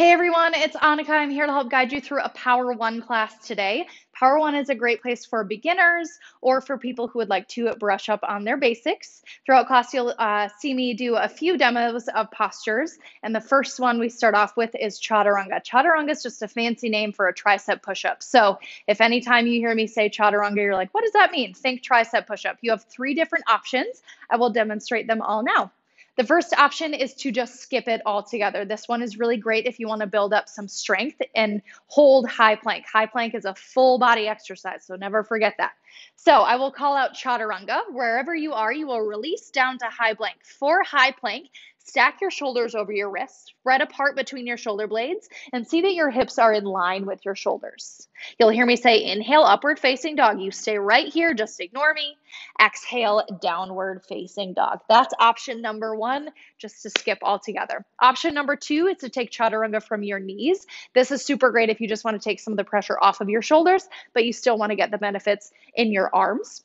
Hey everyone, it's Annika. I'm here to help guide you through a Power 1 class today. Power 1 is a great place for beginners or for people who would like to brush up on their basics. Throughout class, you'll see me do a few demos of postures, and the first one we start off with is Chaturanga. Chaturanga is just a fancy name for a tricep push-up. So if anytime you hear me say Chaturanga, you're like, what does that mean? Think tricep push-up. You have 3 different options. I will demonstrate them all now. The first option is to just skip it altogether. This one is really great if you want to build up some strength and hold high plank. High plank is a full body exercise, so never forget that. So I will call out Chaturanga. Wherever you are, you will release down to high plank. For high plank, stack your shoulders over your wrists, spread apart between your shoulder blades, and see that your hips are in line with your shoulders. You'll hear me say, inhale, upward facing dog. You stay right here, just ignore me. Exhale, downward facing dog. That's option number 1, just to skip altogether. Option number 2 is to take Chaturanga from your knees. This is super great if you just want to take some of the pressure off of your shoulders, but you still want to get the benefits in your arms.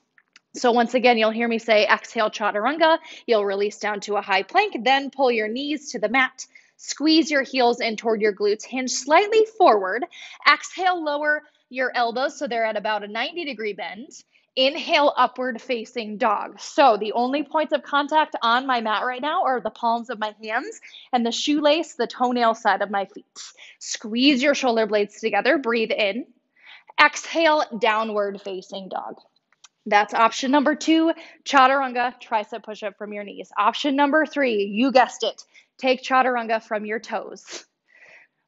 So once again, you'll hear me say, exhale, Chaturanga. You'll release down to a high plank, then pull your knees to the mat. Squeeze your heels in toward your glutes, hinge slightly forward. Exhale, lower your elbows so they're at about a 90-degree bend. Inhale, upward facing dog. So the only points of contact on my mat right now are the palms of my hands and the shoelace, the toenail side of my feet. Squeeze your shoulder blades together, breathe in. Exhale, downward facing dog. That's option number 2, Chaturanga, tricep push-up from your knees. Option number 3, you guessed it, take Chaturanga from your toes.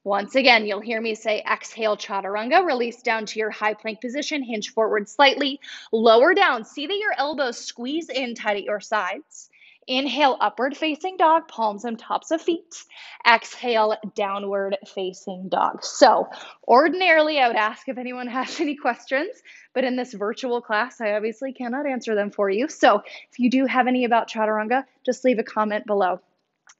Once again, you'll hear me say, exhale, Chaturanga, release down to your high plank position, hinge forward slightly, lower down. See that your elbows squeeze in tight at your sides. Inhale, upward facing dog, palms on tops of feet. Exhale, downward facing dog. So ordinarily, I would ask if anyone has any questions, but in this virtual class, I obviously cannot answer them for you. So if you do have any about Chaturanga, just leave a comment below.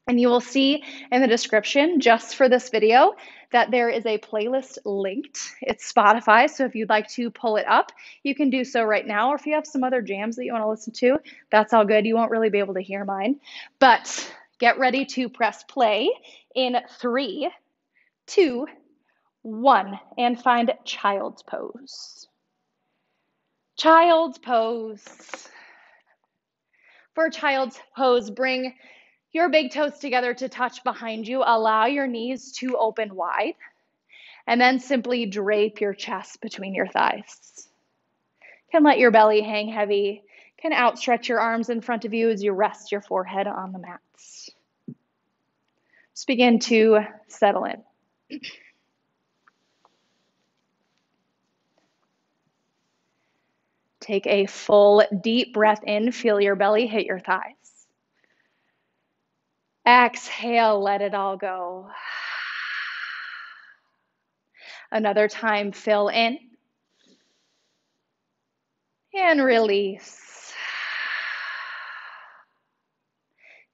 And you will see in the description, just for this video, that there is a playlist linked. It's Spotify, so if you'd like to pull it up, you can do so right now. Or if you have some other jams that you want to listen to, that's all good. You won't really be able to hear mine. But get ready to press play in 3, 2, 1, and find Child's Pose. Child's Pose. For Child's Pose, bring your big toes together to touch behind you. Allow your knees to open wide. And then simply drape your chest between your thighs. Can let your belly hang heavy. Can outstretch your arms in front of you as you rest your forehead on the mats. Just begin to settle in. Take a full deep breath in. Feel your belly hit your thighs. Exhale, let it all go. Another time, fill in and release.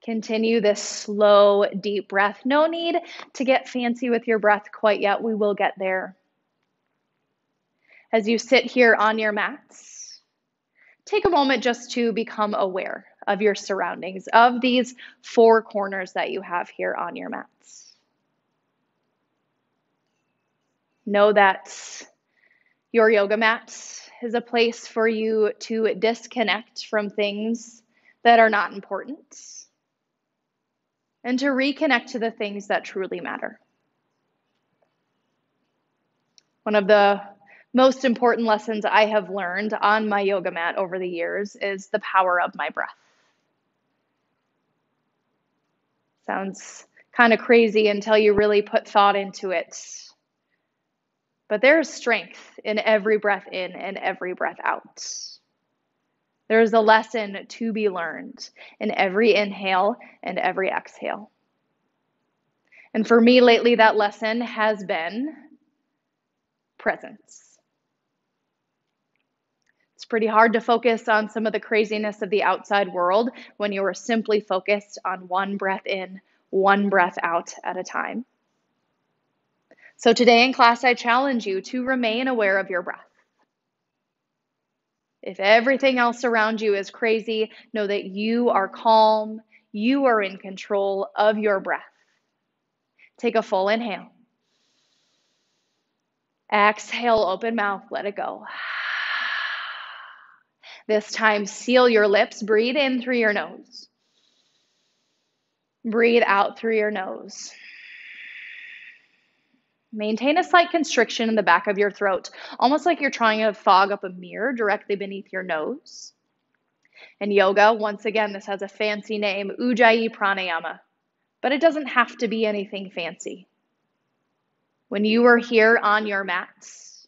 Continue this slow, deep breath. No need to get fancy with your breath quite yet. We will get there. As you sit here on your mats, take a moment just to become aware of your surroundings, of these 4 corners that you have here on your mats. Know that your yoga mat is a place for you to disconnect from things that are not important and to reconnect to the things that truly matter. One of the most important lessons I have learned on my yoga mat over the years is the power of my breath. Sounds kind of crazy until you really put thought into it. But there is strength in every breath in and every breath out. There is a lesson to be learned in every inhale and every exhale. And for me lately, that lesson has been presence. It's pretty hard to focus on some of the craziness of the outside world when you are simply focused on one breath in, one breath out at a time. So today in class, I challenge you to remain aware of your breath. If everything else around you is crazy, know that you are calm, you are in control of your breath. Take a full inhale. Exhale, open mouth, let it go. This time, seal your lips. Breathe in through your nose. Breathe out through your nose. Maintain a slight constriction in the back of your throat, almost like you're trying to fog up a mirror directly beneath your nose. In yoga, once again, this has a fancy name, Ujjayi Pranayama, but it doesn't have to be anything fancy. When you are here on your mats,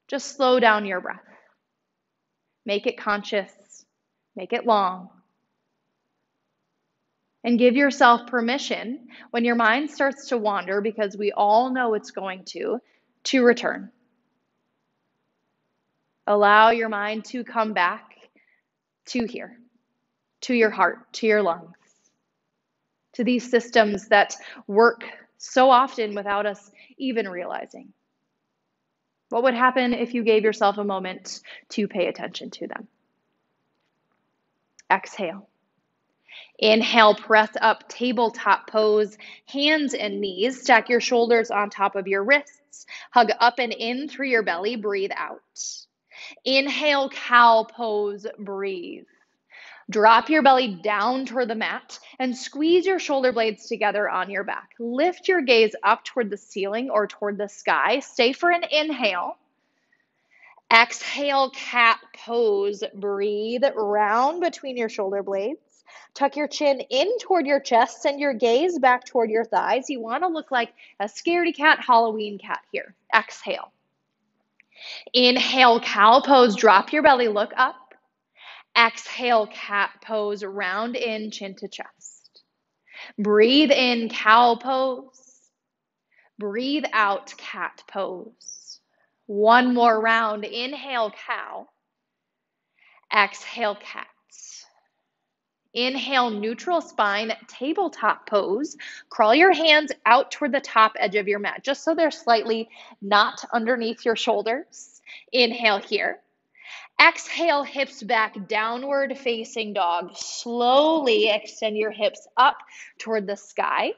just slow down your breath. Make it conscious, make it long. And give yourself permission when your mind starts to wander, because we all know it's going to return. Allow your mind to come back to here, to your heart, to your lungs, to these systems that work so often without us even realizing. What would happen if you gave yourself a moment to pay attention to them? Exhale. Inhale, press up, tabletop pose, hands and knees. Stack your shoulders on top of your wrists. Hug up and in through your belly. Breathe out. Inhale, cow pose, breathe. Drop your belly down toward the mat and squeeze your shoulder blades together on your back. Lift your gaze up toward the ceiling or toward the sky. Stay for an inhale. Exhale, cat pose, breathe. Round between your shoulder blades. Tuck your chin in toward your chest, send your gaze back toward your thighs. You want to look like a scaredy cat, Halloween cat here. Exhale. Inhale, cow pose, drop your belly, look up. Exhale, cat pose, round in, chin to chest. Breathe in, cow pose. Breathe out, cat pose. One more round. Inhale, cow. Exhale, cat. Inhale, neutral spine, tabletop pose. Crawl your hands out toward the top edge of your mat, just so they're slightly not underneath your shoulders. Inhale here. Exhale, hips back, downward facing dog. Slowly extend your hips up toward the sky.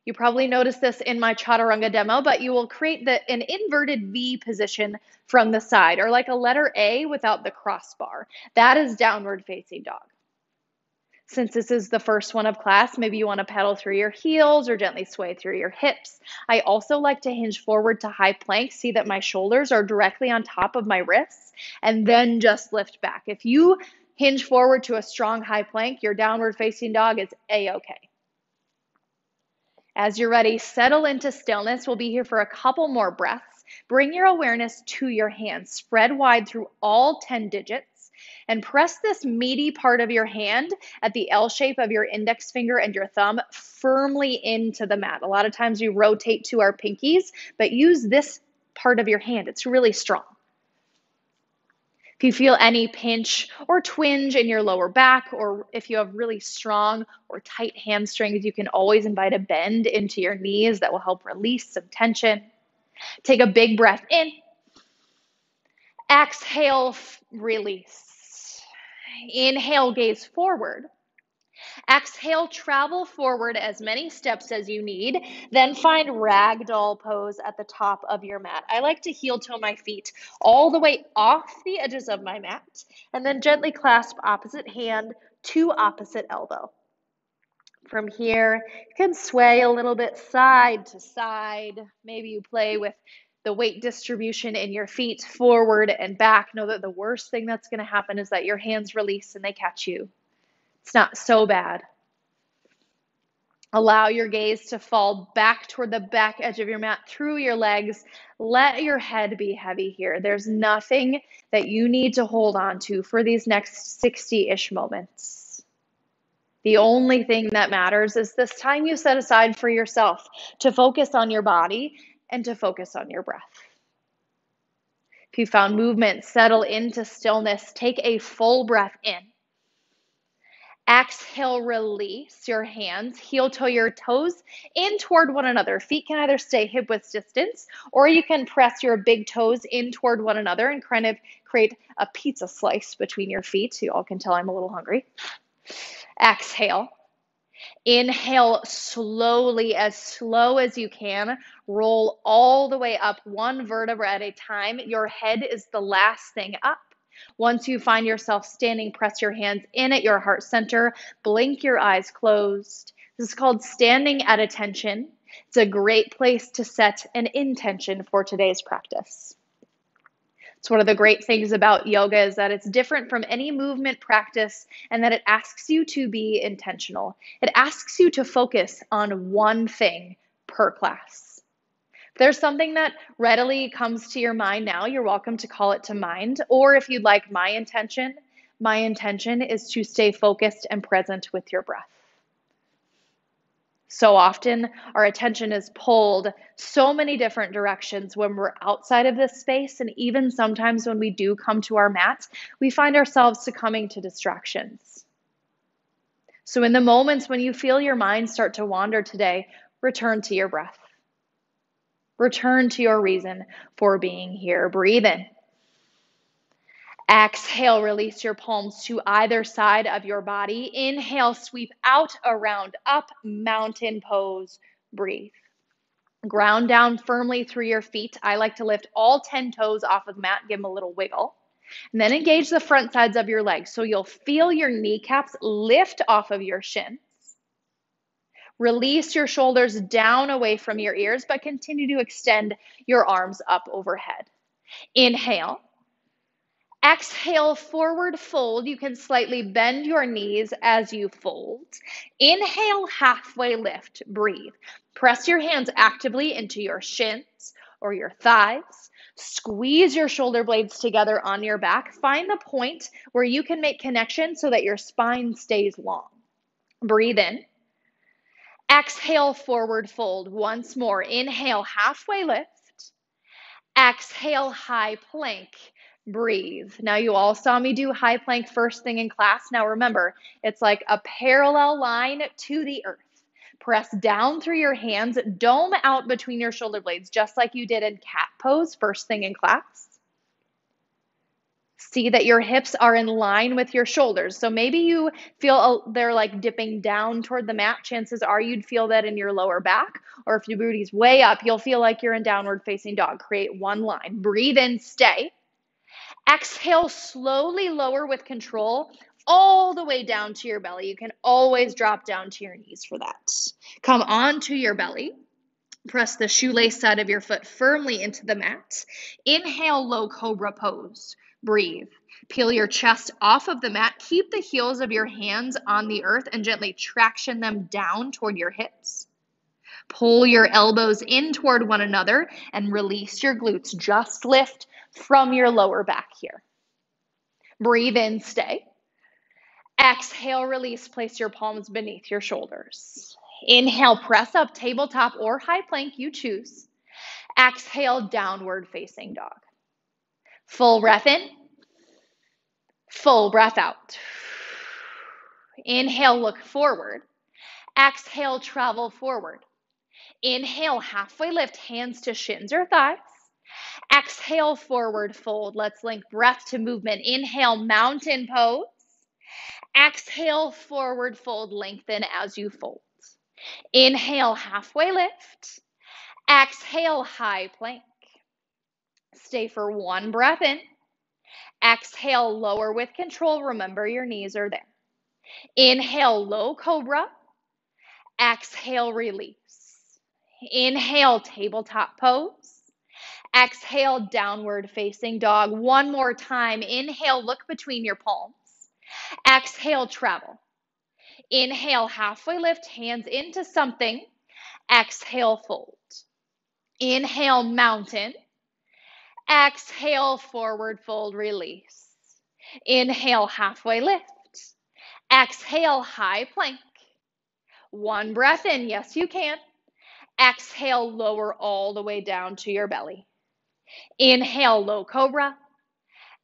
You probably noticed this in my Chaturanga demo, but you will create an inverted V position from the side, or like a letter A without the crossbar. That is downward facing dog. Since this is the first one of class, maybe you want to pedal through your heels or gently sway through your hips. I also like to hinge forward to high plank, see that my shoulders are directly on top of my wrists, and then just lift back. If you hinge forward to a strong high plank, your downward facing dog is A-okay. As you're ready, settle into stillness. We'll be here for a couple more breaths. Bring your awareness to your hands. Spread wide through all 10 digits. And press this meaty part of your hand at the L shape of your index finger and your thumb firmly into the mat. A lot of times we rotate to our pinkies, but use this part of your hand. It's really strong. If you feel any pinch or twinge in your lower back, or if you have really strong or tight hamstrings, you can always invite a bend into your knees that will help release some tension. Take a big breath in. Exhale, release. Inhale, gaze forward. Exhale, travel forward as many steps as you need. Then find Ragdoll Pose at the top of your mat. I like to heel toe my feet all the way off the edges of my mat, and then gently clasp opposite hand to opposite elbow. From here, you can sway a little bit side to side. Maybe you play with the weight distribution in your feet forward and back. Know that the worst thing that's going to happen is that your hands release and they catch you. It's not so bad. Allow your gaze to fall back toward the back edge of your mat through your legs. Let your head be heavy here. There's nothing that you need to hold on to for these next 60-ish moments. The only thing that matters is this time you set aside for yourself to focus on your body and to focus on your breath. If you found movement, settle into stillness. Take a full breath in. Exhale, release your hands. Heel toe your toes in toward one another. Feet can either stay hip width distance, or you can press your big toes in toward one another and kind of create a pizza slice between your feet. So you all can tell I'm a little hungry. Exhale. Inhale slowly, as slow as you can. Roll all the way up, one vertebra at a time. Your head is the last thing up. Once you find yourself standing, press your hands in at your heart center. Blink your eyes closed. This is called standing at attention. It's a great place to set an intention for today's practice. It's one of the great things about yoga is that it's different from any movement practice and that it asks you to be intentional. It asks you to focus on one thing per class. If there's something that readily comes to your mind now, you're welcome to call it to mind. Or if you'd like my intention is to stay focused and present with your breath. So often our attention is pulled so many different directions when we're outside of this space. And even sometimes when we do come to our mat, we find ourselves succumbing to distractions. So in the moments when you feel your mind start to wander today, return to your breath. Return to your reason for being here. Breathe in. Exhale, release your palms to either side of your body. Inhale, sweep out, around, up, mountain pose. Breathe. Ground down firmly through your feet. I like to lift all 10 toes off of the mat, give them a little wiggle. And then engage the front sides of your legs. So you'll feel your kneecaps lift off of your shins. Release your shoulders down away from your ears, but continue to extend your arms up overhead. Inhale. Exhale, forward fold. You can slightly bend your knees as you fold. Inhale, halfway lift. Breathe. Press your hands actively into your shins or your thighs. Squeeze your shoulder blades together on your back. Find the point where you can make connection so that your spine stays long. Breathe in. Exhale, forward fold. Once more. Inhale, halfway lift. Exhale, high plank. Breathe. Now you all saw me do high plank first thing in class. Now remember, it's like a parallel line to the earth. Press down through your hands, dome out between your shoulder blades, just like you did in cat pose first thing in class. See that your hips are in line with your shoulders. So maybe you feel they're like dipping down toward the mat. Chances are you'd feel that in your lower back. Or if your booty's way up, you'll feel like you're in downward facing dog. Create one line. Breathe in, stay. Exhale, slowly lower with control all the way down to your belly. You can always drop down to your knees for that. Come onto your belly. Press the shoelace side of your foot firmly into the mat. Inhale, low cobra pose. Breathe. Peel your chest off of the mat. Keep the heels of your hands on the earth and gently traction them down toward your hips. Pull your elbows in toward one another and release your glutes. Just lift from your lower back here. Breathe in, stay. Exhale, release, place your palms beneath your shoulders. Inhale, press up, tabletop or high plank, you choose. Exhale, downward facing dog. Full breath in, full breath out. Inhale, look forward. Exhale, travel forward. Inhale, halfway lift, hands to shins or thighs. Exhale, forward fold. Let's link breath to movement. Inhale, mountain pose. Exhale, forward fold. Lengthen as you fold. Inhale, halfway lift. Exhale, high plank. Stay for one breath in. Exhale, lower with control. Remember your knees are there. Inhale, low cobra. Exhale, release. Inhale, tabletop pose. Exhale, downward facing dog. One more time. Inhale, look between your palms. Exhale, travel. Inhale, halfway lift, hands into something. Exhale, fold. Inhale, mountain. Exhale, forward fold, release. Inhale, halfway lift. Exhale, high plank. One breath in, yes you can. Exhale, lower all the way down to your belly. Inhale, low cobra.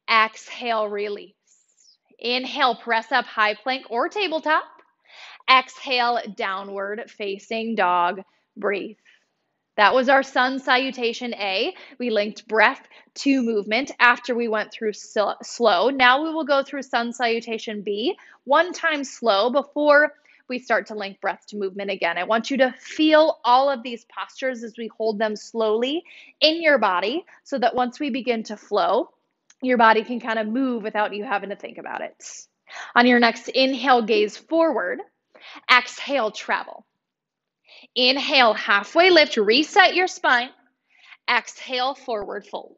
Exhale, release. Inhale, press up, high plank or tabletop. Exhale, downward facing dog. Breathe. That was our sun salutation A. We linked breath to movement after we went through slow. Now we will go through sun salutation B, one time slow before we start to link breath to movement again. I want you to feel all of these postures as we hold them slowly in your body so that once we begin to flow, your body can kind of move without you having to think about it. On your next inhale, gaze forward. Exhale, travel. Inhale, halfway lift, reset your spine. Exhale, forward fold.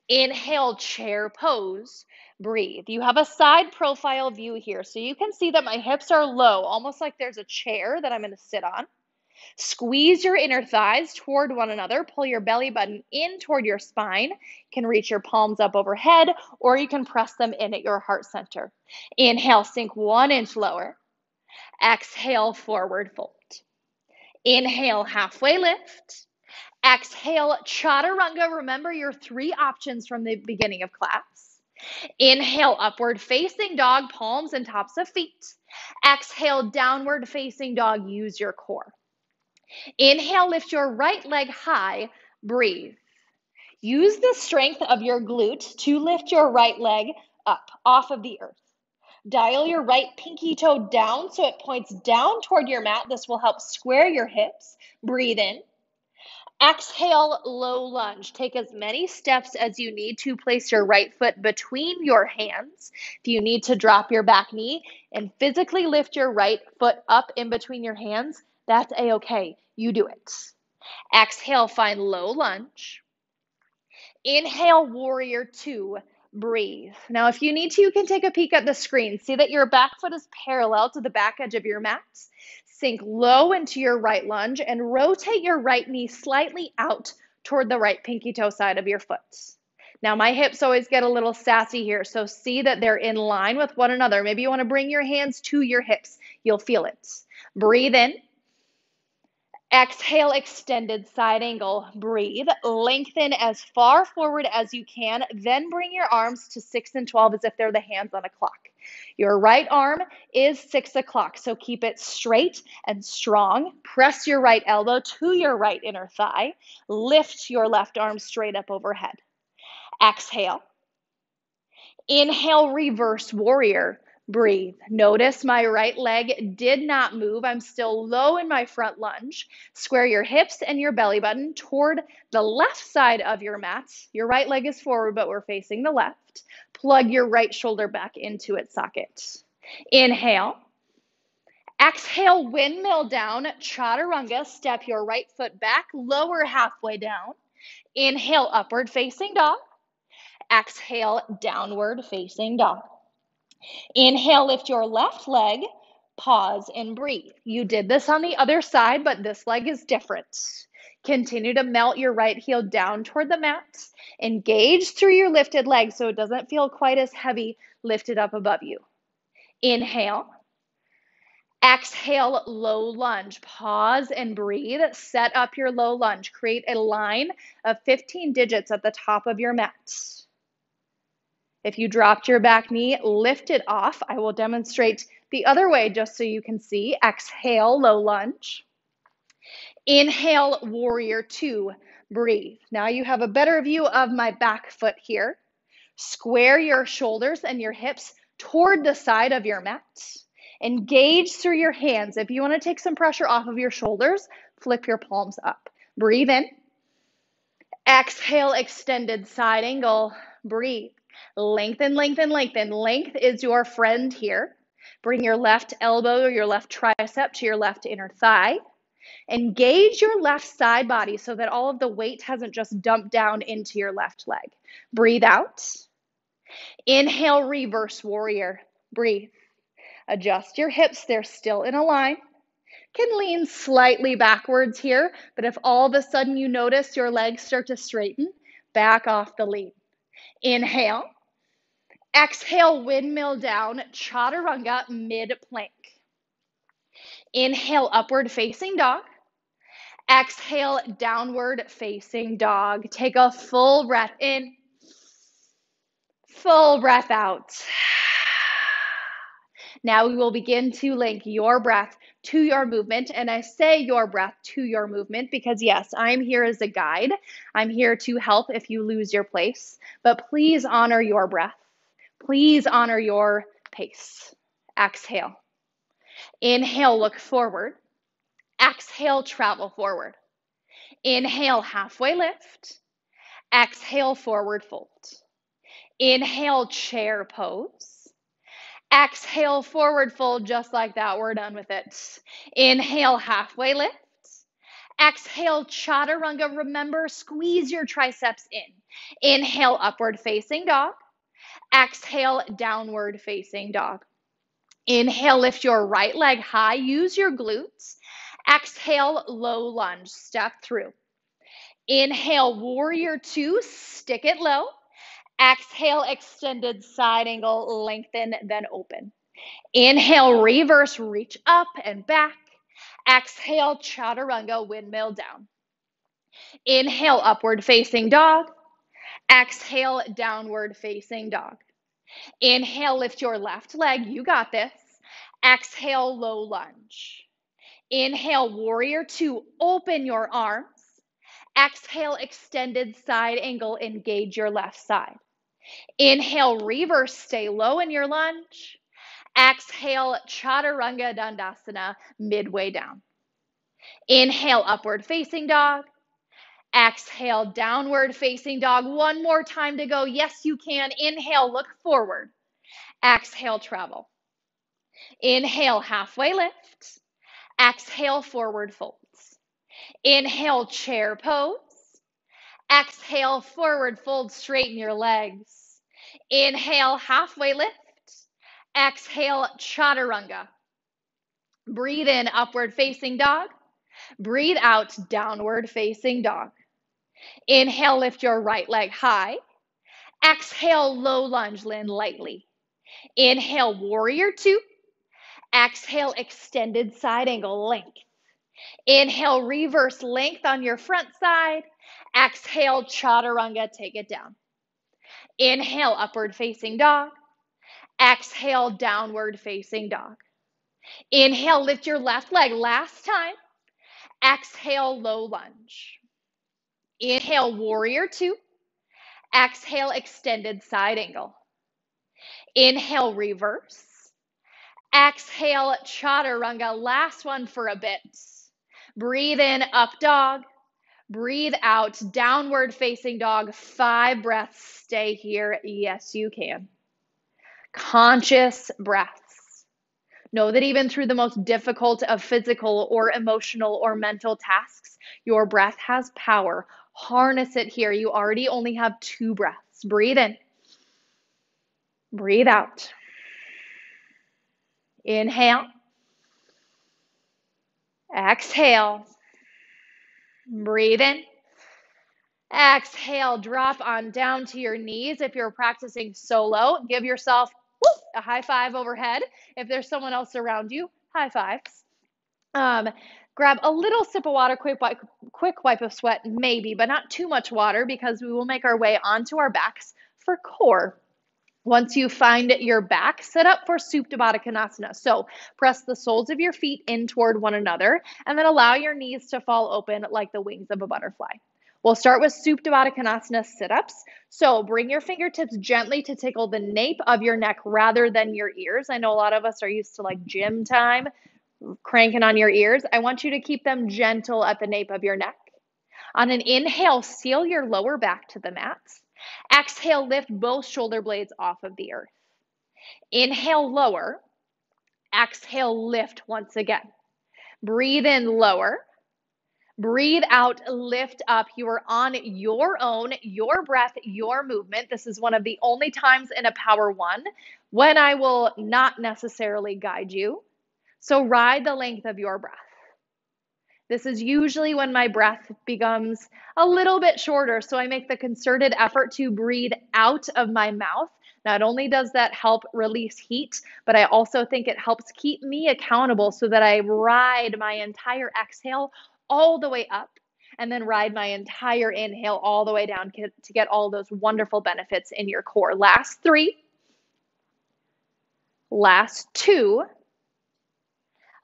Inhale, chair pose. Breathe. You have a side profile view here, so you can see that my hips are low, almost like there's a chair that I'm going to sit on. Squeeze your inner thighs toward one another. Pull your belly button in toward your spine. You can reach your palms up overhead, or you can press them in at your heart center. Inhale, sink 1 inch lower. Exhale, forward fold. Inhale, halfway lift. Exhale, Chaturanga. Remember your 3 options from the beginning of class. Inhale, upward facing dog, palms and tops of feet. Exhale, downward facing dog, use your core. Inhale, lift your right leg high, breathe. Use the strength of your glute to lift your right leg up off of the earth. Dial your right pinky toe down so it points down toward your mat. This will help square your hips. Breathe in. Exhale, low lunge. Take as many steps as you need to place your right foot between your hands. If you need to drop your back knee and physically lift your right foot up in between your hands, that's a-okay. You do it. Exhale, find low lunge. Inhale, warrior 2. Breathe. Now, if you need to, you can take a peek at the screen. See that your back foot is parallel to the back edge of your mat. Sink low into your right lunge and rotate your right knee slightly out toward the right pinky toe side of your foot. Now, my hips always get a little sassy here, so see that they're in line with one another. Maybe you want to bring your hands to your hips. You'll feel it. Breathe in. Exhale, extended side angle. Breathe. Lengthen as far forward as you can. Then bring your arms to 6 and 12 as if they're the hands on a clock. Your right arm is 6 o'clock, so keep it straight and strong. Press your right elbow to your right inner thigh. Lift your left arm straight up overhead. Exhale. Inhale, reverse warrior. Breathe. Notice my right leg did not move. I'm still low in my front lunge. Square your hips and your belly button toward the left side of your mat. Your right leg is forward, but we're facing the left. Plug your right shoulder back into its socket. Inhale. Exhale, windmill down, chaturanga. Step your right foot back, lower halfway down. Inhale, upward facing dog. Exhale, downward facing dog. Inhale, lift your left leg, pause and breathe. You did this on the other side, but this leg is different. Continue to melt your right heel down toward the mat. Engage through your lifted leg so it doesn't feel quite as heavy lifted up above you. Inhale. Exhale, low lunge. Pause and breathe. Set up your low lunge. Create a line of 15 digits at the top of your mat. If you dropped your back knee, lift it off. I will demonstrate the other way just so you can see. Exhale, low lunge. Inhale, warrior 2. Breathe. Now you have a better view of my back foot here. Square your shoulders and your hips toward the side of your mat. Engage through your hands. If you want to take some pressure off of your shoulders, flip your palms up. Breathe in. Exhale, extended side angle. Breathe. Lengthen, lengthen, lengthen. Length is your friend here. Bring your left elbow or your left tricep to your left inner thigh. Engage your left side body so that all of the weight hasn't just dumped down into your left leg. Breathe out. Inhale, reverse warrior. Breathe. Adjust your hips. They're still in a line. Can lean slightly backwards here, but if all of a sudden you notice your legs start to straighten, back off the lean. Inhale. Exhale, windmill down, chaturanga, mid-plank. Inhale, upward facing dog. Exhale, downward facing dog. Take a full breath in, full breath out. Now we will begin to link your breath to your movement. And I say your breath to your movement because yes, I'm here as a guide. I'm here to help if you lose your place, but please honor your breath. Please honor your pace. Exhale. Inhale, look forward. Exhale, travel forward. Inhale, halfway lift. Exhale, forward fold. Inhale, chair pose. Exhale, forward fold, just like that. We're done with it. Inhale, halfway lift. Exhale, chaturanga. Remember, squeeze your triceps in. Inhale, upward facing dog. Exhale, downward facing dog. Inhale, lift your right leg high. Use your glutes. Exhale, low lunge. Step through. Inhale, warrior two. Stick it low. Exhale, extended side angle. Lengthen, then open. Inhale, reverse, reach up and back. Exhale, chaturanga, windmill down. Inhale, upward facing dog. Exhale, downward facing dog. Inhale, lift your left leg. You got this. Exhale, low lunge. Inhale, warrior two. Open your arms. Exhale, extended side angle. Engage your left side. Inhale, reverse. Stay low in your lunge. Exhale, chaturanga dandasana, midway down. Inhale, upward facing dog. Exhale, downward facing dog. One more time to go. Yes, you can. Inhale, look forward. Exhale, travel. Inhale, halfway lift. Exhale, forward folds. Inhale, chair pose. Exhale, forward fold, straighten your legs. Inhale, halfway lift. Exhale, chaturanga. Breathe in, upward facing dog. Breathe out, downward facing dog. Inhale, lift your right leg high. Exhale, low lunge, land lightly. Inhale, warrior two. Exhale, extended side angle, length. Inhale, reverse length on your front side. Exhale, chaturanga, take it down. Inhale, upward facing dog. Exhale, downward facing dog. Inhale, lift your left leg. Last time. Exhale, low lunge. Inhale, warrior two. Exhale, extended side angle. Inhale, reverse. Exhale, chaturanga. Last one for a bit. Breathe in, up dog. Breathe out, downward facing dog. 5 breaths. Stay here. Yes, you can. Conscious breaths. Know that even through the most difficult of physical or emotional or mental tasks, your breath has power. Harness it here. You already only have 2 breaths. Breathe in. Breathe out. Inhale. Exhale. Breathe in. Exhale, drop on down to your knees. If you're practicing solo, give yourself a high five overhead. If there's someone else around you, high fives. Grab a little sip of water, quick wipe of sweat, maybe, but not too much water because we will make our way onto our backs for core. Once you find your back, sit up for Supta Baddha Konasana. So press the soles of your feet in toward one another and then allow your knees to fall open like the wings of a butterfly. We'll start with Supta Baddha Konasana sit-ups. So bring your fingertips gently to tickle the nape of your neck rather than your ears. I know a lot of us are used to like gym time, cranking on your ears. I want you to keep them gentle at the nape of your neck. On an inhale, seal your lower back to the mat. Exhale, lift both shoulder blades off of the earth. Inhale, lower. Exhale, lift once again. Breathe in, lower. Breathe out, lift up. You are on your own, your breath, your movement. This is one of the only times in a Power One when I will not necessarily guide you. So ride the length of your breath. This is usually when my breath becomes a little bit shorter, so I make the concerted effort to breathe out of my mouth. Not only does that help release heat, but I also think it helps keep me accountable so that I ride my entire exhale all the way up and then ride my entire inhale all the way down to get all those wonderful benefits in your core. Last 3, last 2,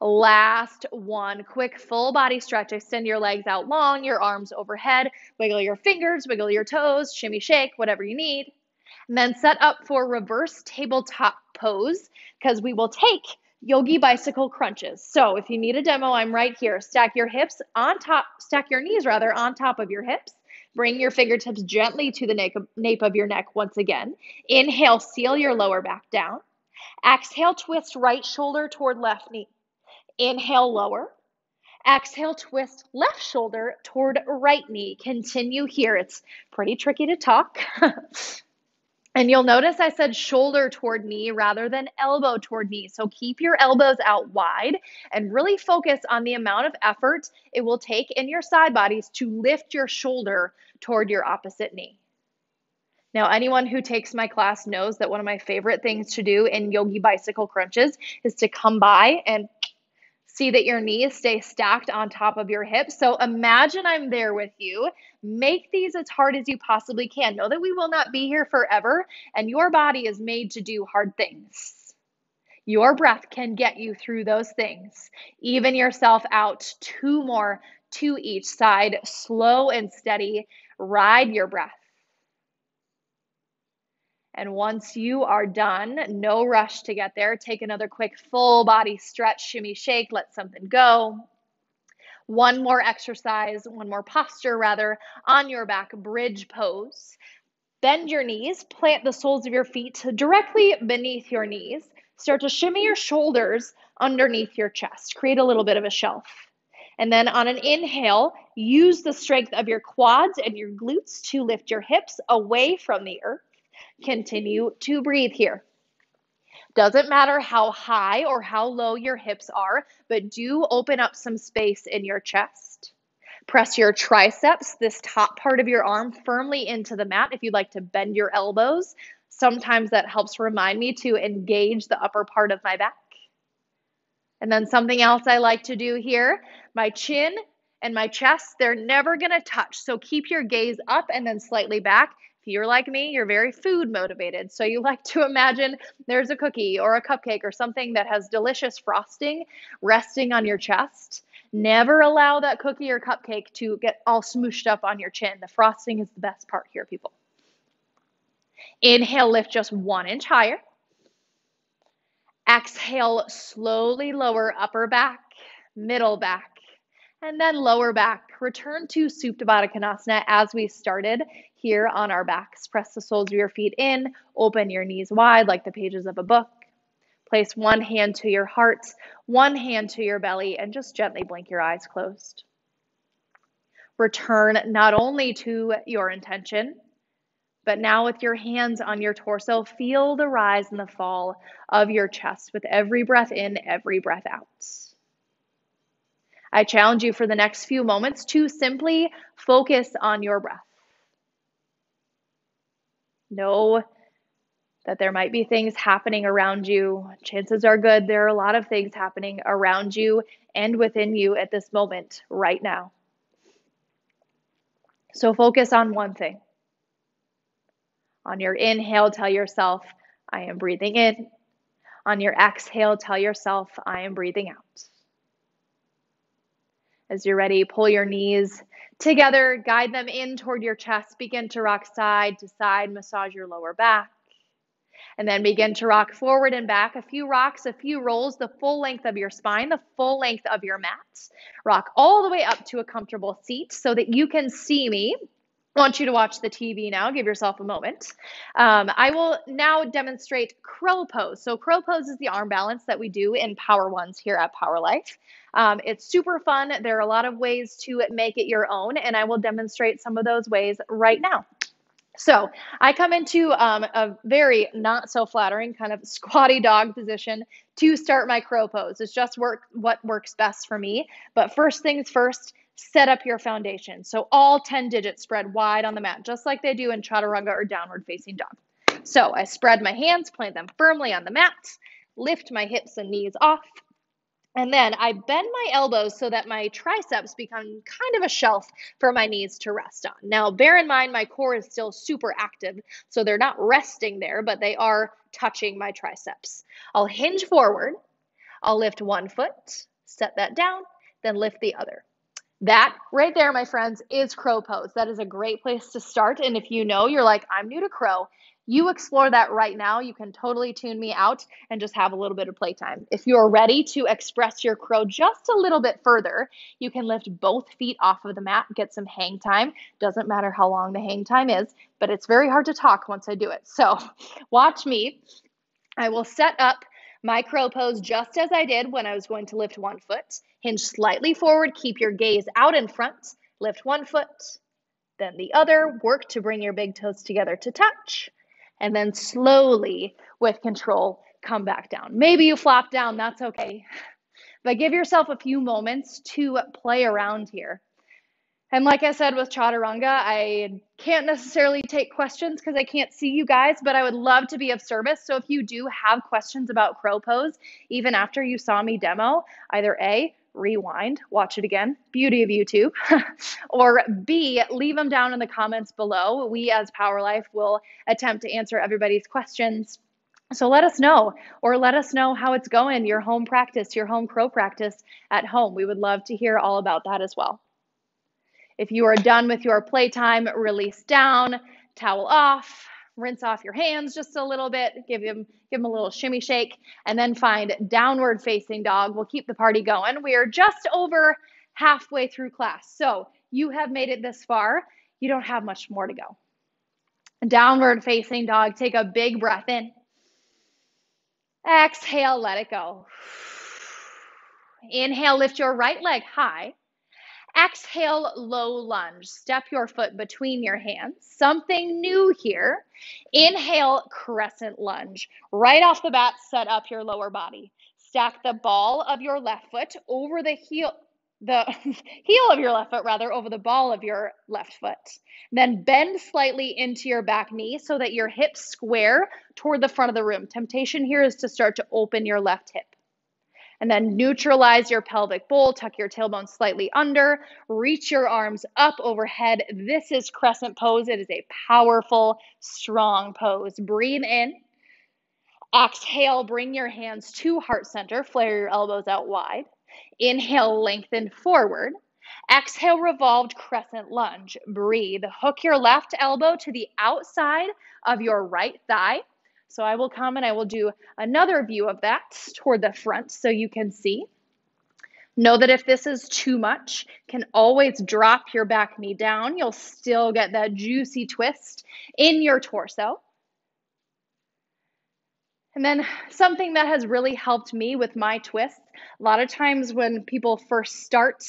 last 1. Quick full body stretch. Extend your legs out long, your arms overhead, wiggle your fingers, wiggle your toes, shimmy shake, whatever you need. And then set up for reverse tabletop pose because we will take Yogi bicycle crunches. So if you need a demo, I'm right here. Stack your knees rather on top of your hips. Bring your fingertips gently to the nape of your neck once again. Inhale, seal your lower back down. Exhale, twist right shoulder toward left knee. Inhale, lower. Exhale, twist left shoulder toward right knee. Continue here. It's pretty tricky to talk. And you'll notice I said shoulder toward knee rather than elbow toward knee. So keep your elbows out wide and really focus on the amount of effort it will take in your side bodies to lift your shoulder toward your opposite knee. Now, anyone who takes my class knows that one of my favorite things to do in yogi bicycle crunches is to come by and see that your knees stay stacked on top of your hips. So imagine I'm there with you. Make these as hard as you possibly can. Know that we will not be here forever, and your body is made to do hard things. Your breath can get you through those things. Even yourself out. 2 more to each side. Slow and steady. Ride your breath. And once you are done, no rush to get there. Take another quick full body stretch, shimmy, shake, let something go. One more exercise, one more posture rather, on your back, bridge pose. Bend your knees, plant the soles of your feet directly beneath your knees. Start to shimmy your shoulders underneath your chest. Create a little bit of a shelf. And then on an inhale, use the strength of your quads and your glutes to lift your hips away from the earth. Continue to breathe here. Doesn't matter how high or how low your hips are, but do open up some space in your chest. Press your triceps, this top part of your arm, firmly into the mat if you'd like to bend your elbows. Sometimes that helps remind me to engage the upper part of my back. And then something else I like to do here, my chin and my chest, they're never going to touch. So keep your gaze up and then slightly back. If you're like me, you're very food motivated. So you like to imagine there's a cookie or a cupcake or something that has delicious frosting resting on your chest. Never allow that cookie or cupcake to get all smooshed up on your chin. The frosting is the best part here, people. Inhale, lift just 1 inch higher. Exhale, slowly lower upper back, middle back, and then lower back. Return to Supta Baddha Konasana as we started here on our backs. Press the soles of your feet in, open your knees wide like the pages of a book. Place one hand to your heart, one hand to your belly, and just gently blink your eyes closed. Return not only to your intention, but now with your hands on your torso, feel the rise and the fall of your chest with every breath in, every breath out. I challenge you for the next few moments to simply focus on your breath. Know that there might be things happening around you. Chances are good there are a lot of things happening around you and within you at this moment right now. So focus on one thing. On your inhale, tell yourself, I am breathing in. On your exhale, tell yourself, I am breathing out. As you're ready, pull your knees together, guide them in toward your chest. Begin to rock side to side, massage your lower back. And then begin to rock forward and back. A few rocks, a few rolls, the full length of your spine, the full length of your mat. Rock all the way up to a comfortable seat so that you can see me. I want you to watch the TV now. Give yourself a moment. I will now demonstrate crow pose. So crow pose is the arm balance that we do in Power Ones here at Power Life. It's super fun. There are a lot of ways to make it your own, and I will demonstrate some of those ways right now. So I come into a very not so flattering kind of squatty dog position to start my crow pose. It's just what works best for me. But first things first, set up your foundation. So all 10 digits spread wide on the mat, just like they do in Chaturanga or downward facing dog. So I spread my hands, plant them firmly on the mat, lift my hips and knees off, and then I bend my elbows so that my triceps become kind of a shelf for my knees to rest on. Now, bear in mind, my core is still super active, so they're not resting there, but they are touching my triceps. I'll hinge forward. I'll lift one foot, set that down, then lift the other. That right there, my friends, is crow pose. That is a great place to start. And if you know you're like, I'm new to crow, You explore that right now. You can totally tune me out and just have a little bit of playtime. If you're ready to express your crow just a little bit further, you can lift both feet off of the mat, get some hang time. Doesn't matter how long the hang time is, but it's very hard to talk once I do it. So watch me. I will set up my crow pose just as I did when I was going to lift one foot. Hinge slightly forward, keep your gaze out in front. Lift one foot, then the other. Work to bring your big toes together to touch. And then slowly, with control, come back down. Maybe you flop down, that's okay. But give yourself a few moments to play around here. And like I said with Chaturanga, I can't necessarily take questions because I can't see you guys, but I would love to be of service. So if you do have questions about crow pose, even after you saw me demo, either A, rewind, watch it again, beauty of YouTube, or B, leave them down in the comments below. We as Power Life will attempt to answer everybody's questions. So let us know, or let us know how it's going, your home practice, your home crow practice at home. We would love to hear all about that as well. If you are done with your playtime, release down, towel off, rinse off your hands just a little bit, give them a little shimmy shake, and then find downward facing dog. We'll keep the party going. We are just over halfway through class. So you have made it this far. You don't have much more to go. Downward facing dog. Take a big breath in. Exhale, let it go. Inhale, lift your right leg high. Exhale, low lunge. Step your foot between your hands. Something new here. Inhale, crescent lunge. Right off the bat, set up your lower body. Stack the ball of your left foot over the heel of your left foot rather, over the ball of your left foot. Then bend slightly into your back knee so that your hips square toward the front of the room. Temptation here is to start to open your left hip. And then neutralize your pelvic bowl, tuck your tailbone slightly under, reach your arms up overhead. This is crescent pose. It is a powerful, strong pose. Breathe in. Exhale, bring your hands to heart center, flare your elbows out wide. Inhale, lengthen forward. Exhale, revolved crescent lunge. Breathe. Hook your left elbow to the outside of your right thigh. So I will come and I will do another view of that toward the front so you can see. Know that if this is too much, can always drop your back knee down. You'll still get that juicy twist in your torso. And then something that has really helped me with my twists, a lot of times when people first start,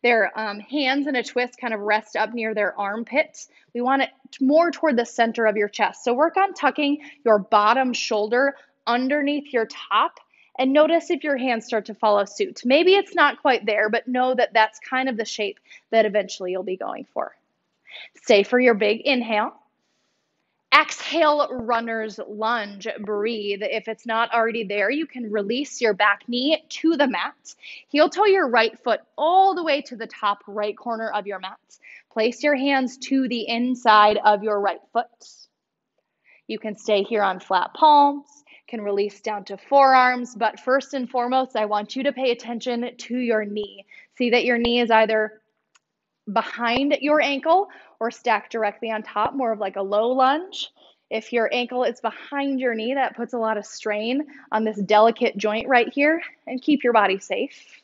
their hands in a twist kind of rest up near their armpits. We want it more toward the center of your chest. So work on tucking your bottom shoulder underneath your top and notice if your hands start to follow suit. Maybe it's not quite there, but know that that's kind of the shape that eventually you'll be going for. Stay for your big inhale. Exhale, runner's lunge. Breathe. If it's not already there, you can release your back knee to the mat. Heel toe your right foot all the way to the top right corner of your mat. Place your hands to the inside of your right foot. You can stay here on flat palms, can release down to forearms, but first and foremost, I want you to pay attention to your knee. See that your knee is either behind your ankle or stacked directly on top, more of like a low lunge. If your ankle is behind your knee, that puts a lot of strain on this delicate joint right here, and keep your body safe.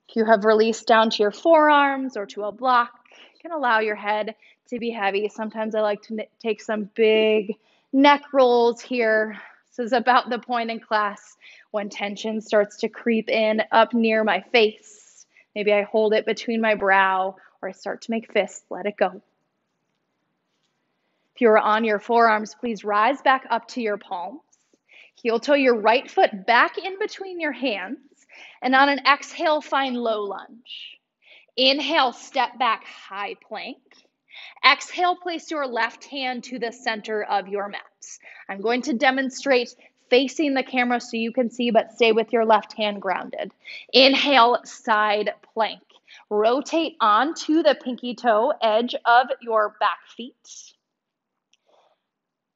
If you have released down to your forearms or to a block, you can allow your head to be heavy. Sometimes I like to take some big neck rolls here. This is about the point in class when tension starts to creep in up near my face. Maybe I hold it between my brow, or I start to make fists. Let it go. If you're on your forearms, please rise back up to your palms. Heel toe your right foot back in between your hands. And on an exhale, find low lunge. Inhale, step back, high plank. Exhale, place your left hand to the center of your mat. I'm going to demonstrate facing the camera so you can see, but stay with your left hand grounded. Inhale, side plank. Rotate onto the pinky toe edge of your back feet.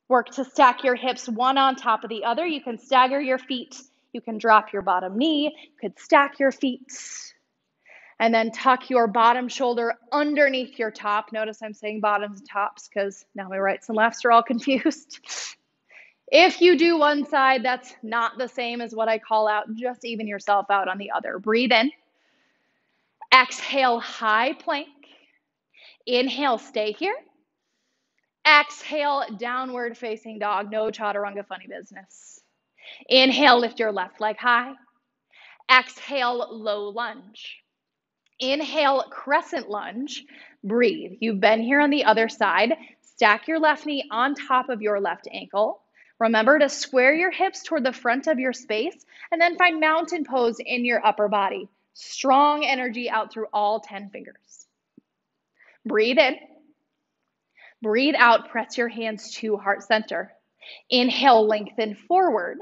Work to stack your hips one on top of the other. You can stagger your feet. You can drop your bottom knee. You could stack your feet. And then tuck your bottom shoulder underneath your top. Notice I'm saying bottoms and tops because now my rights and lefts are all confused. If you do one side, that's not the same as what I call out. Just even yourself out on the other. Breathe in. Exhale, high plank. Inhale, stay here. Exhale, downward facing dog. No chaturanga funny business. Inhale, lift your left leg high. Exhale, low lunge. Inhale, crescent lunge. Breathe. You've been here on the other side. Stack your left knee on top of your left ankle. Remember to square your hips toward the front of your space and then find mountain pose in your upper body. Strong energy out through all 10 fingers. Breathe in. Breathe out. Press your hands to heart center. Inhale, lengthen forward.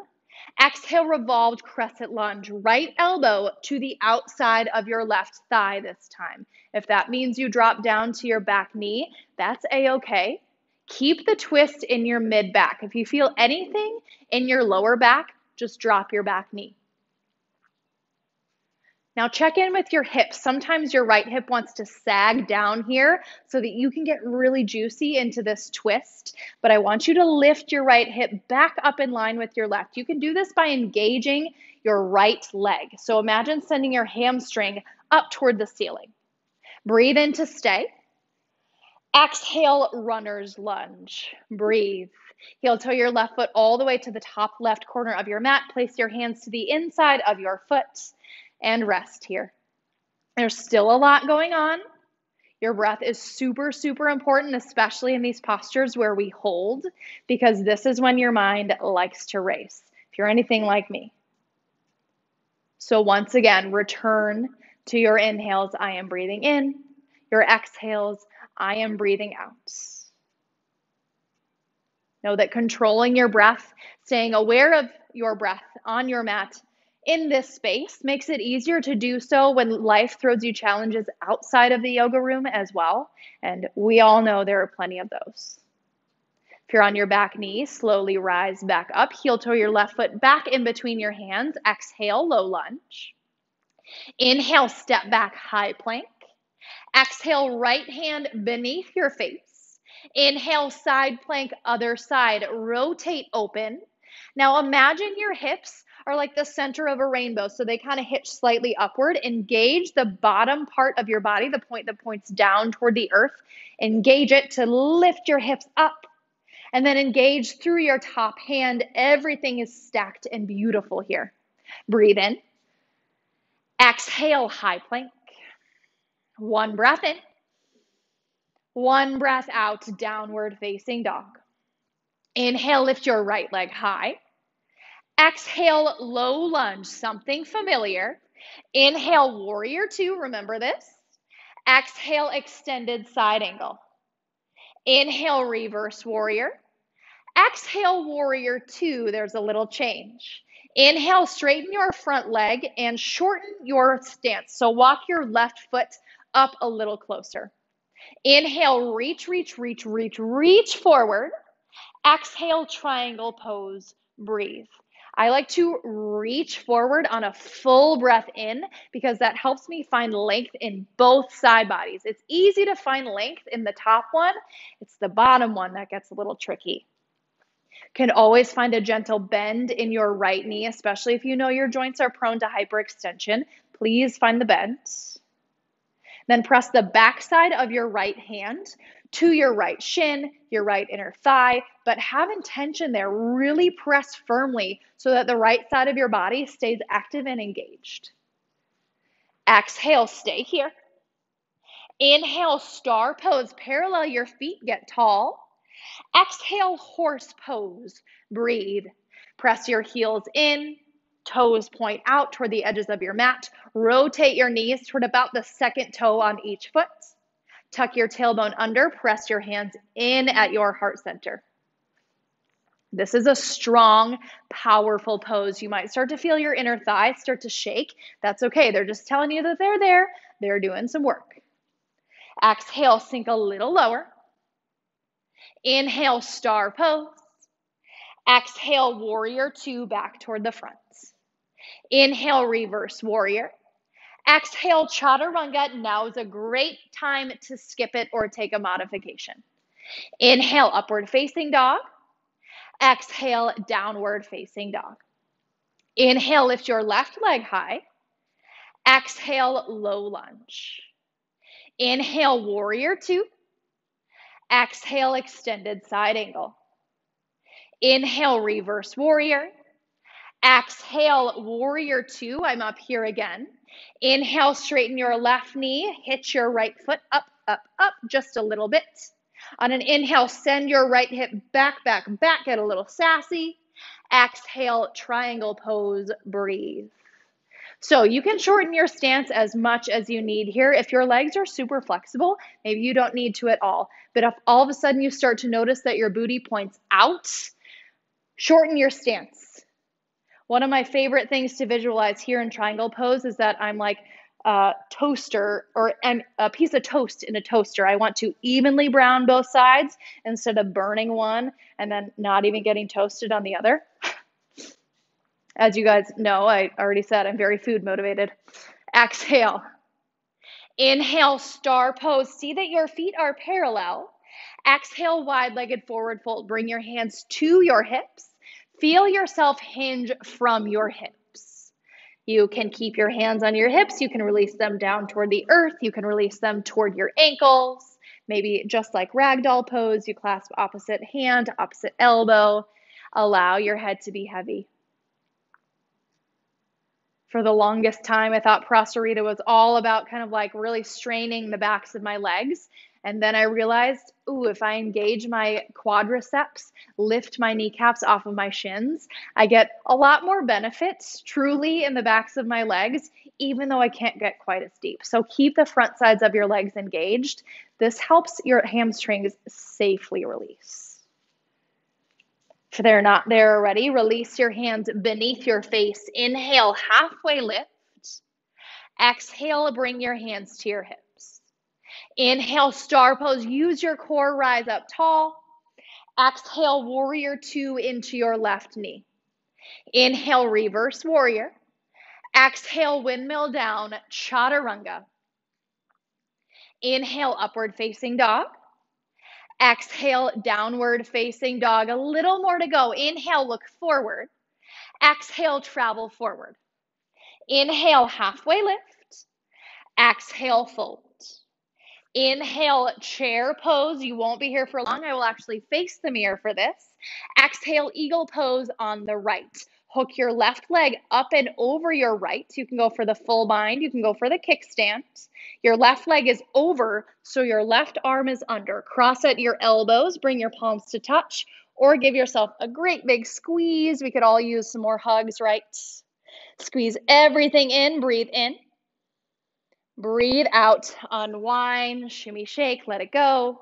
Exhale, revolved crescent lunge. Right elbow to the outside of your left thigh this time. If that means you drop down to your back knee, that's a-okay. Keep the twist in your mid back. If you feel anything in your lower back, just drop your back knee. Now check in with your hips. Sometimes your right hip wants to sag down here so that you can get really juicy into this twist, but I want you to lift your right hip back up in line with your left. You can do this by engaging your right leg. So imagine sending your hamstring up toward the ceiling. Breathe in to stay. Exhale, runner's lunge. Breathe. Heel toe your left foot all the way to the top left corner of your mat. Place your hands to the inside of your foot and rest here. There's still a lot going on. Your breath is super, super important, especially in these postures where we hold, because this is when your mind likes to race, if you're anything like me. So once again, return to your inhales. I am breathing in. Your exhales. I am breathing out. Know that controlling your breath, staying aware of your breath on your mat in this space makes it easier to do so when life throws you challenges outside of the yoga room as well. And we all know there are plenty of those. If you're on your back knee, slowly rise back up. Heel toe your left foot back in between your hands. Exhale, low lunge. Inhale, step back, high plank. Exhale, right hand beneath your face. Inhale, side plank, other side. Rotate open. Now imagine your hips are like the center of a rainbow, so they kind of hitch slightly upward. Engage the bottom part of your body, the point that points down toward the earth. Engage it to lift your hips up. And then engage through your top hand. Everything is stacked and beautiful here. Breathe in. Exhale, high plank. One breath in. One breath out, downward facing dog. Inhale, lift your right leg high. Exhale, low lunge, something familiar. Inhale, warrior two, remember this. Exhale, extended side angle. Inhale, reverse warrior. Exhale, warrior two, there's a little change. Inhale, straighten your front leg and shorten your stance. So walk your left foot up a little closer. Inhale, reach, reach, reach, reach, reach forward. Exhale, triangle pose, breathe. I like to reach forward on a full breath in because that helps me find length in both side bodies. It's easy to find length in the top one. It's the bottom one that gets a little tricky. Can always find a gentle bend in your right knee, especially if you know your joints are prone to hyperextension. Please find the bend. Then press the backside of your right hand to your right shin, your right inner thigh, but have intention there. Really press firmly so that the right side of your body stays active and engaged. Exhale, stay here. Inhale, star pose. Parallel your feet, get tall. Exhale, horse pose. Breathe. Press your heels in. Toes point out toward the edges of your mat. Rotate your knees toward about the second toe on each foot. Tuck your tailbone under. Press your hands in at your heart center. This is a strong, powerful pose. You might start to feel your inner thighs start to shake. That's okay. They're just telling you that they're there. They're doing some work. Exhale, sink a little lower. Inhale, star pose. Exhale, warrior two, back toward the front. Inhale, reverse warrior. Exhale, Chaturanga. Now is a great time to skip it or take a modification. Inhale, upward facing dog. Exhale, downward facing dog. Inhale, lift your left leg high. Exhale, low lunge. Inhale, warrior two. Exhale, extended side angle. Inhale, reverse warrior. Exhale, warrior two. I'm up here again. Inhale, straighten your left knee. Hit your right foot up, up, up, just a little bit. On an inhale, send your right hip back, back, back. Get a little sassy. Exhale, triangle pose, breathe. So you can shorten your stance as much as you need here. If your legs are super flexible, maybe you don't need to at all. But if all of a sudden you start to notice that your booty points out, shorten your stance. One of my favorite things to visualize here in triangle pose is that I'm like a toaster or a piece of toast in a toaster. I want to evenly brown both sides instead of burning one and then not even getting toasted on the other. As you guys know, I already said I'm very food motivated. Exhale. Inhale, star pose. See that your feet are parallel. Exhale, wide-legged forward fold. Bring your hands to your hips. Feel yourself hinge from your hips. You can keep your hands on your hips. You can release them down toward the earth. You can release them toward your ankles. Maybe just like Ragdoll Pose, you clasp opposite hand, opposite elbow. Allow your head to be heavy. For the longest time, I thought Prasarita was all about kind of like really straining the backs of my legs. And then I realized, ooh, if I engage my quadriceps, lift my kneecaps off of my shins, I get a lot more benefits truly in the backs of my legs, even though I can't get quite as deep. So keep the front sides of your legs engaged. This helps your hamstrings safely release. If they're not there already, release your hands beneath your face. Inhale, halfway lift. Exhale, bring your hands to your hips. Inhale, star pose. Use your core, rise up tall. Exhale, warrior two into your left knee. Inhale, reverse warrior. Exhale, windmill down, chaturanga. Inhale, upward facing dog. Exhale, downward facing dog. A little more to go. Inhale, look forward. Exhale, travel forward. Inhale, halfway lift. Exhale, fold. Inhale, chair pose. You won't be here for long. I will actually face the mirror for this. Exhale, eagle pose on the right. Hook your left leg up and over your right. You can go for the full bind. You can go for the kickstand. Your left leg is over, so your left arm is under. Cross at your elbows. Bring your palms to touch, or give yourself a great big squeeze. We could all use some more hugs, right? Squeeze everything in. Breathe in. Breathe out. Unwind. Shimmy, shake. Let it go.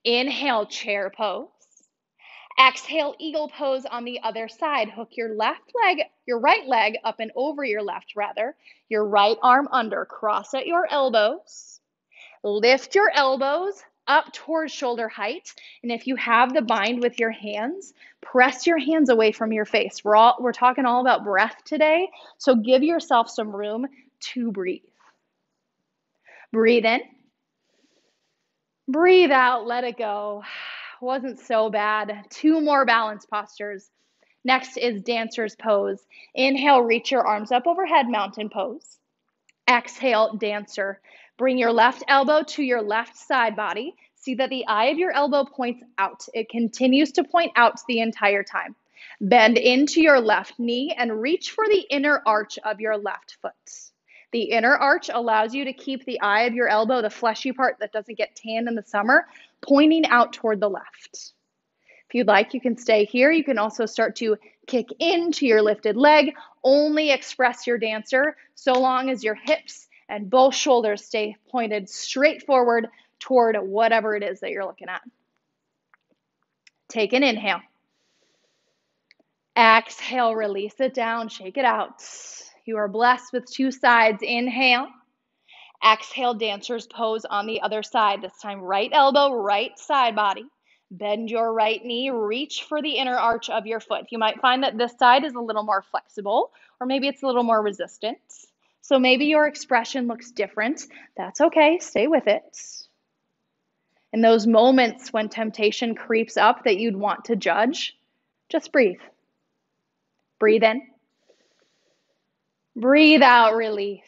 Inhale, chair pose. Exhale, eagle pose on the other side. Hook your right leg up and over your left, rather. Your right arm under. Cross at your elbows. Lift your elbows up towards shoulder height. And if you have the bind with your hands, press your hands away from your face. We're talking all about breath today, so give yourself some room to breathe. Breathe in. Breathe out. Let it go. Wasn't so bad. 2 more balance postures. Next is dancer's pose. Inhale, reach your arms up overhead, mountain pose. Exhale, dancer. Bring your left elbow to your left side body. See that the eye of your elbow points out. It continues to point out the entire time. Bend into your left knee and reach for the inner arch of your left foot. The inner arch allows you to keep the eye of your elbow, the fleshy part that doesn't get tan in the summer, pointing out toward the left. If you'd like, you can stay here. You can also start to kick into your lifted leg. Only express your dancer so long as your hips and both shoulders stay pointed straight forward toward whatever it is that you're looking at. Take an inhale. Exhale, release it down, shake it out. You are blessed with 2 sides. Inhale. Exhale, dancer's pose on the other side. This time, right elbow, right side body. Bend your right knee, reach for the inner arch of your foot. You might find that this side is a little more flexible, or maybe it's a little more resistant. So maybe your expression looks different. That's okay, stay with it. In those moments when temptation creeps up that you'd want to judge, just breathe. Breathe in. Breathe out, release.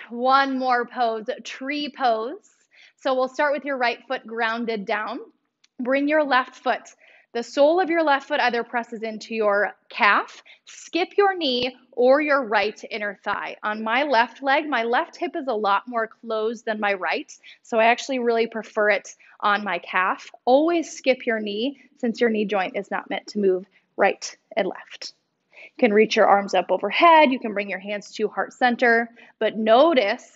One more pose, tree pose. So we'll start with your right foot grounded down. Bring your left foot. The sole of your left foot either presses into your calf, skip your knee, or your right inner thigh. On my left leg, my left hip is a lot more closed than my right, so I actually really prefer it on my calf. Always skip your knee, since your knee joint is not meant to move right and left. You can reach your arms up overhead. You can bring your hands to heart center, but notice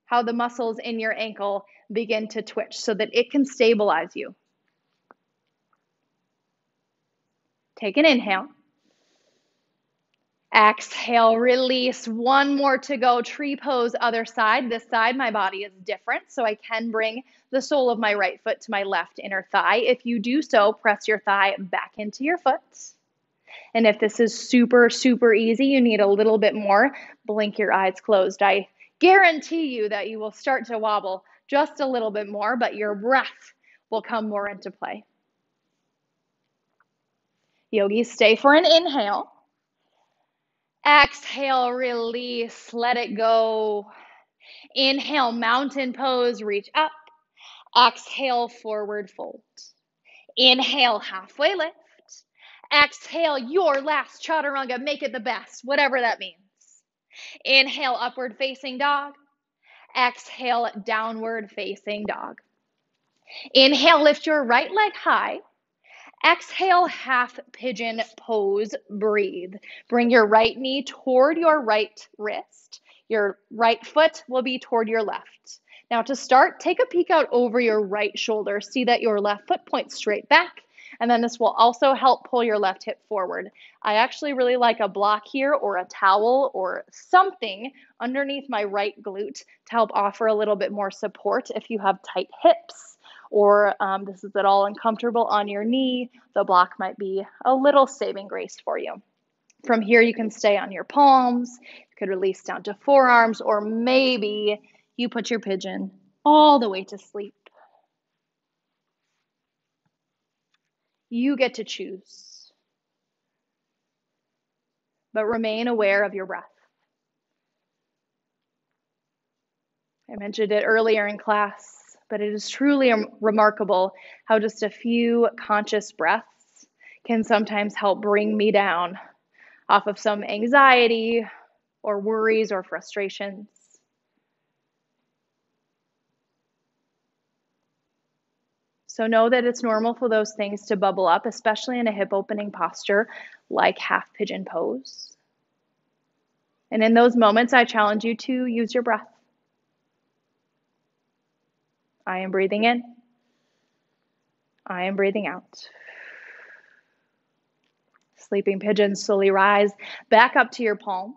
how the muscles in your ankle begin to twitch so that it can stabilize you. Take an inhale. Exhale, release. One more to go. Tree pose, other side. This side, my body is different, so I can bring the sole of my right foot to my left inner thigh. If you do so, press your thigh back into your foot. And if this is super, super easy, you need a little bit more, blink your eyes closed. I guarantee you that you will start to wobble just a little bit more, but your breath will come more into play. Yogis, stay for an inhale. Exhale, release, let it go. Inhale, mountain pose, reach up. Exhale, forward fold. Inhale, halfway lift. Exhale, your last chaturanga, make it the best, whatever that means. Inhale, upward facing dog. Exhale, downward facing dog. Inhale, lift your right leg high. Exhale, half pigeon pose, breathe. Bring your right knee toward your right wrist. Your right foot will be toward your left. Now to start, take a peek out over your right shoulder. See that your left foot points straight back, and then this will also help pull your left hip forward. I actually really like a block here or a towel or something underneath my right glute to help offer a little bit more support if you have tight hips, or this is at all uncomfortable on your knee. The block might be a little saving grace for you. From here, you can stay on your palms. You could release down to forearms, or maybe you put your pigeon all the way to sleep. You get to choose, but remain aware of your breath. I mentioned it earlier in class, but it is truly remarkable how just a few conscious breaths can sometimes help bring me down off of some anxiety or worries or frustrations. So know that it's normal for those things to bubble up, especially in a hip opening posture like half pigeon pose. And in those moments, I challenge you to use your breath. I am breathing in. I am breathing out. Sleeping pigeons, slowly rise back up to your palms.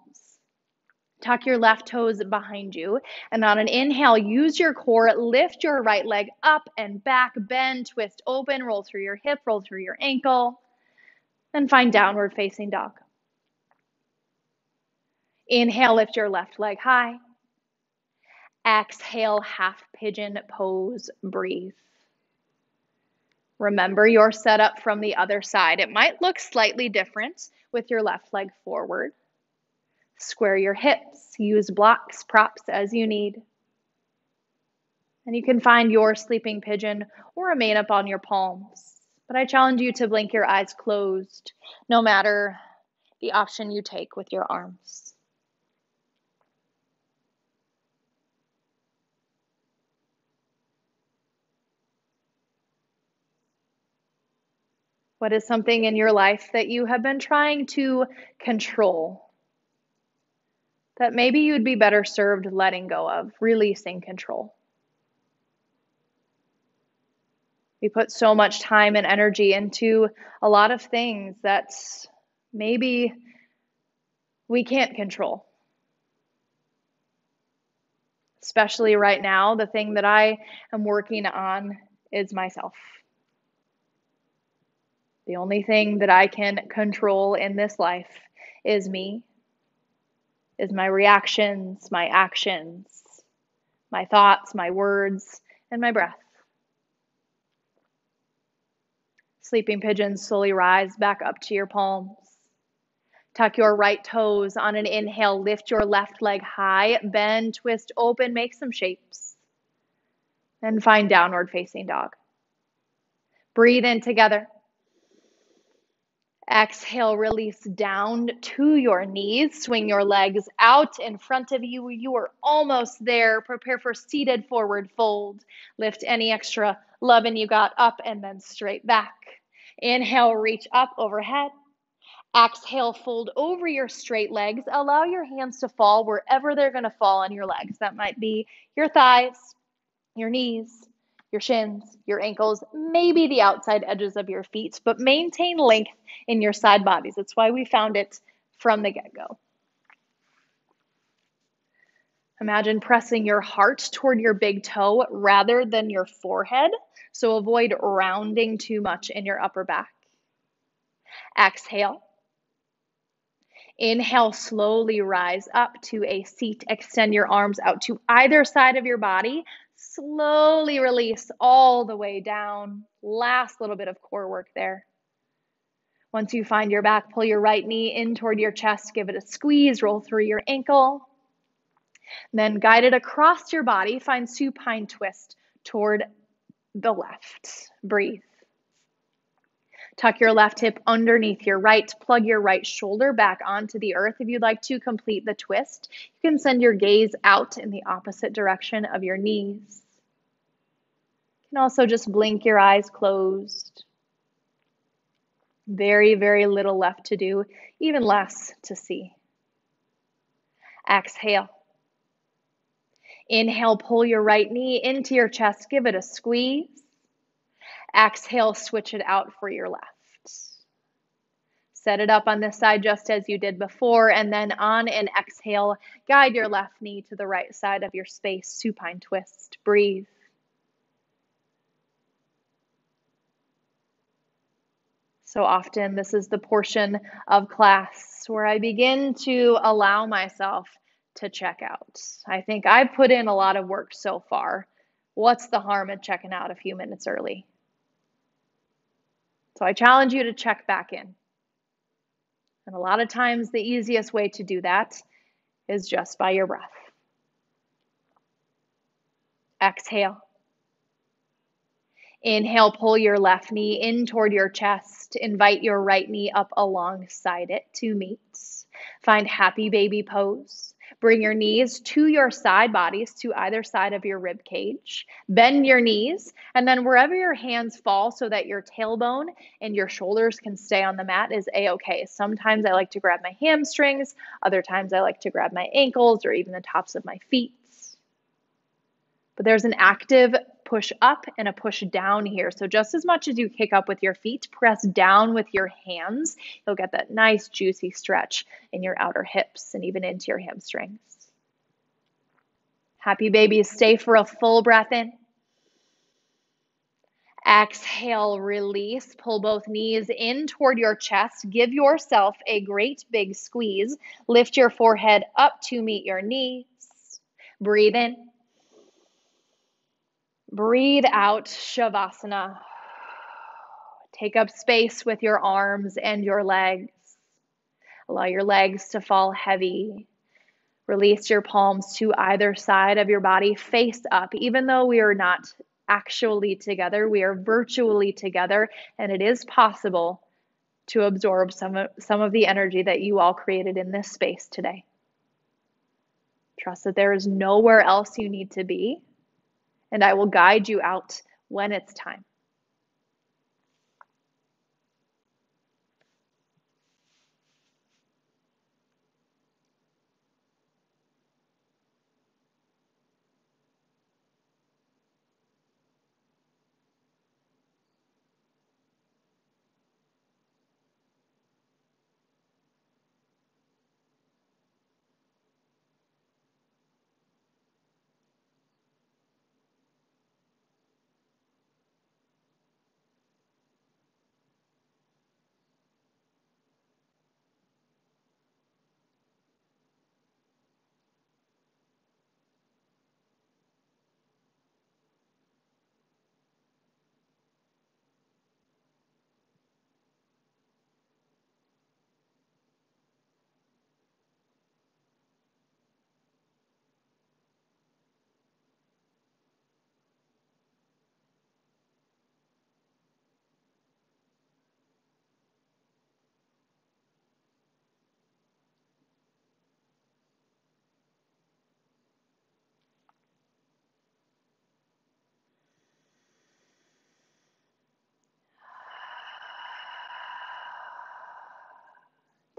Tuck your left toes behind you. And on an inhale, use your core, lift your right leg up and back, bend, twist open, roll through your hip, roll through your ankle, then find downward facing dog. Inhale, lift your left leg high. Exhale, half pigeon pose, breathe. Remember your setup from the other side. It might look slightly different with your left leg forward. Square your hips, use blocks, props as you need. And you can find your sleeping pigeon or remain up on your palms. But I challenge you to blink your eyes closed, no matter the option you take with your arms. What is something in your life that you have been trying to control that maybe you'd be better served letting go of, releasing control? We put so much time and energy into a lot of things that maybe we can't control. Especially right now, the thing that I am working on is myself. The only thing that I can control in this life is me. is my reactions, my actions, my thoughts, my words, and my breath. Sleeping pigeons, slowly rise back up to your palms. Tuck your right toes on an inhale, lift your left leg high, bend, twist, open, make some shapes. Then find downward facing dog. Breathe in together. Exhale, release down to your knees. Swing your legs out in front of you. You are almost there. Prepare for seated forward fold. Lift any extra loving you got up and then straight back. Inhale, reach up overhead. Exhale, fold over your straight legs. Allow your hands to fall wherever they're going to fall on your legs. That might be your thighs, your knees, your shins, your ankles, maybe the outside edges of your feet, but maintain length in your side bodies. That's why we found it from the get-go. Imagine pressing your heart toward your big toe rather than your forehead, so avoid rounding too much in your upper back. Exhale. Inhale, slowly rise up to a seat. Extend your arms out to either side of your body. Slowly release all the way down. Last little bit of core work there. Once you find your back, pull your right knee in toward your chest. Give it a squeeze. Roll through your ankle. Then guide it across your body. Find supine twist toward the left. Breathe. Tuck your left hip underneath your right. Plug your right shoulder back onto the earth. If you'd like to complete the twist, you can send your gaze out in the opposite direction of your knees. You can also just blink your eyes closed. Very, very little left to do, even less to see. Exhale. Inhale, pull your right knee into your chest. Give it a squeeze. Exhale, switch it out for your left. Set it up on this side just as you did before, and then on an exhale, guide your left knee to the right side of your space, supine twist. Breathe. So often, this is the portion of class where I begin to allow myself to check out. I think I've put in a lot of work so far. What's the harm in checking out a few minutes early? So I challenge you to check back in. And a lot of times the easiest way to do that is just by your breath. Exhale. Inhale, pull your left knee in toward your chest. Invite your right knee up alongside it to meet. Find happy baby pose. Bring your knees to your side bodies, to either side of your rib cage. Bend your knees, and then wherever your hands fall so that your tailbone and your shoulders can stay on the mat is a-okay. Sometimes I like to grab my hamstrings. Other times I like to grab my ankles or even the tops of my feet. But there's an active push up and a push down here. So just as much as you kick up with your feet, press down with your hands. You'll get that nice juicy stretch in your outer hips and even into your hamstrings. Happy babies, stay for a full breath in. Exhale, release. Pull both knees in toward your chest. Give yourself a great big squeeze. Lift your forehead up to meet your knees. Breathe in. Breathe out, Savasana. Take up space with your arms and your legs. Allow your legs to fall heavy. Release your palms to either side of your body, face up. Even though we are not actually together, we are virtually together, and it is possible to absorb some of the energy that you all created in this space today. Trust that there is nowhere else you need to be, and I will guide you out when it's time.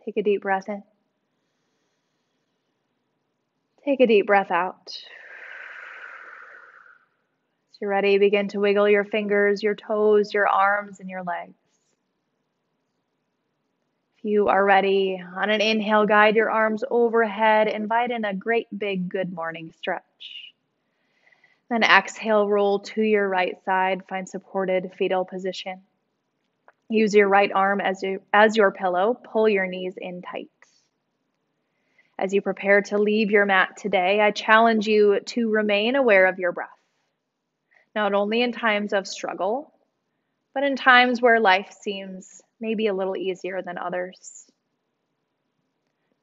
Take a deep breath in. Take a deep breath out. As you're ready, begin to wiggle your fingers, your toes, your arms, and your legs. If you are ready, on an inhale, guide your arms overhead. Invite in a great big good morning stretch. Then exhale, roll to your right side. Find supported fetal position. Use your right arm as your pillow. Pull your knees in tight. As you prepare to leave your mat today, I challenge you to remain aware of your breath, not only in times of struggle, but in times where life seems maybe a little easier than others.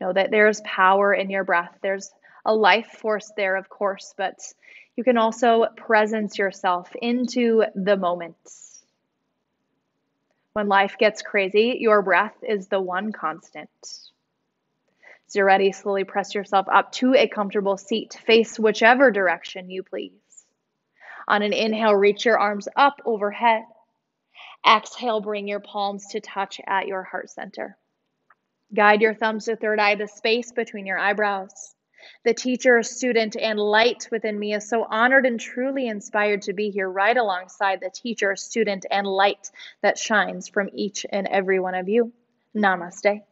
Know that there's power in your breath. There's a life force there, of course, but you can also presence yourself into the moment. When life gets crazy, your breath is the one constant. As you're ready, slowly press yourself up to a comfortable seat. Face whichever direction you please. On an inhale, reach your arms up overhead. Exhale, bring your palms to touch at your heart center. Guide your thumbs to third eye, the space between your eyebrows. The teacher, student, and light within me is so honored and truly inspired to be here right alongside the teacher, student, and light that shines from each and every one of you. Namaste.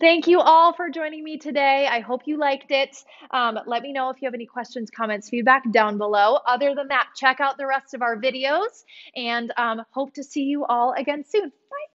Thank you all for joining me today. I hope you liked it. Let me know if you have any questions, comments, feedback down below. Other than that, check out the rest of our videos and hope to see you all again soon.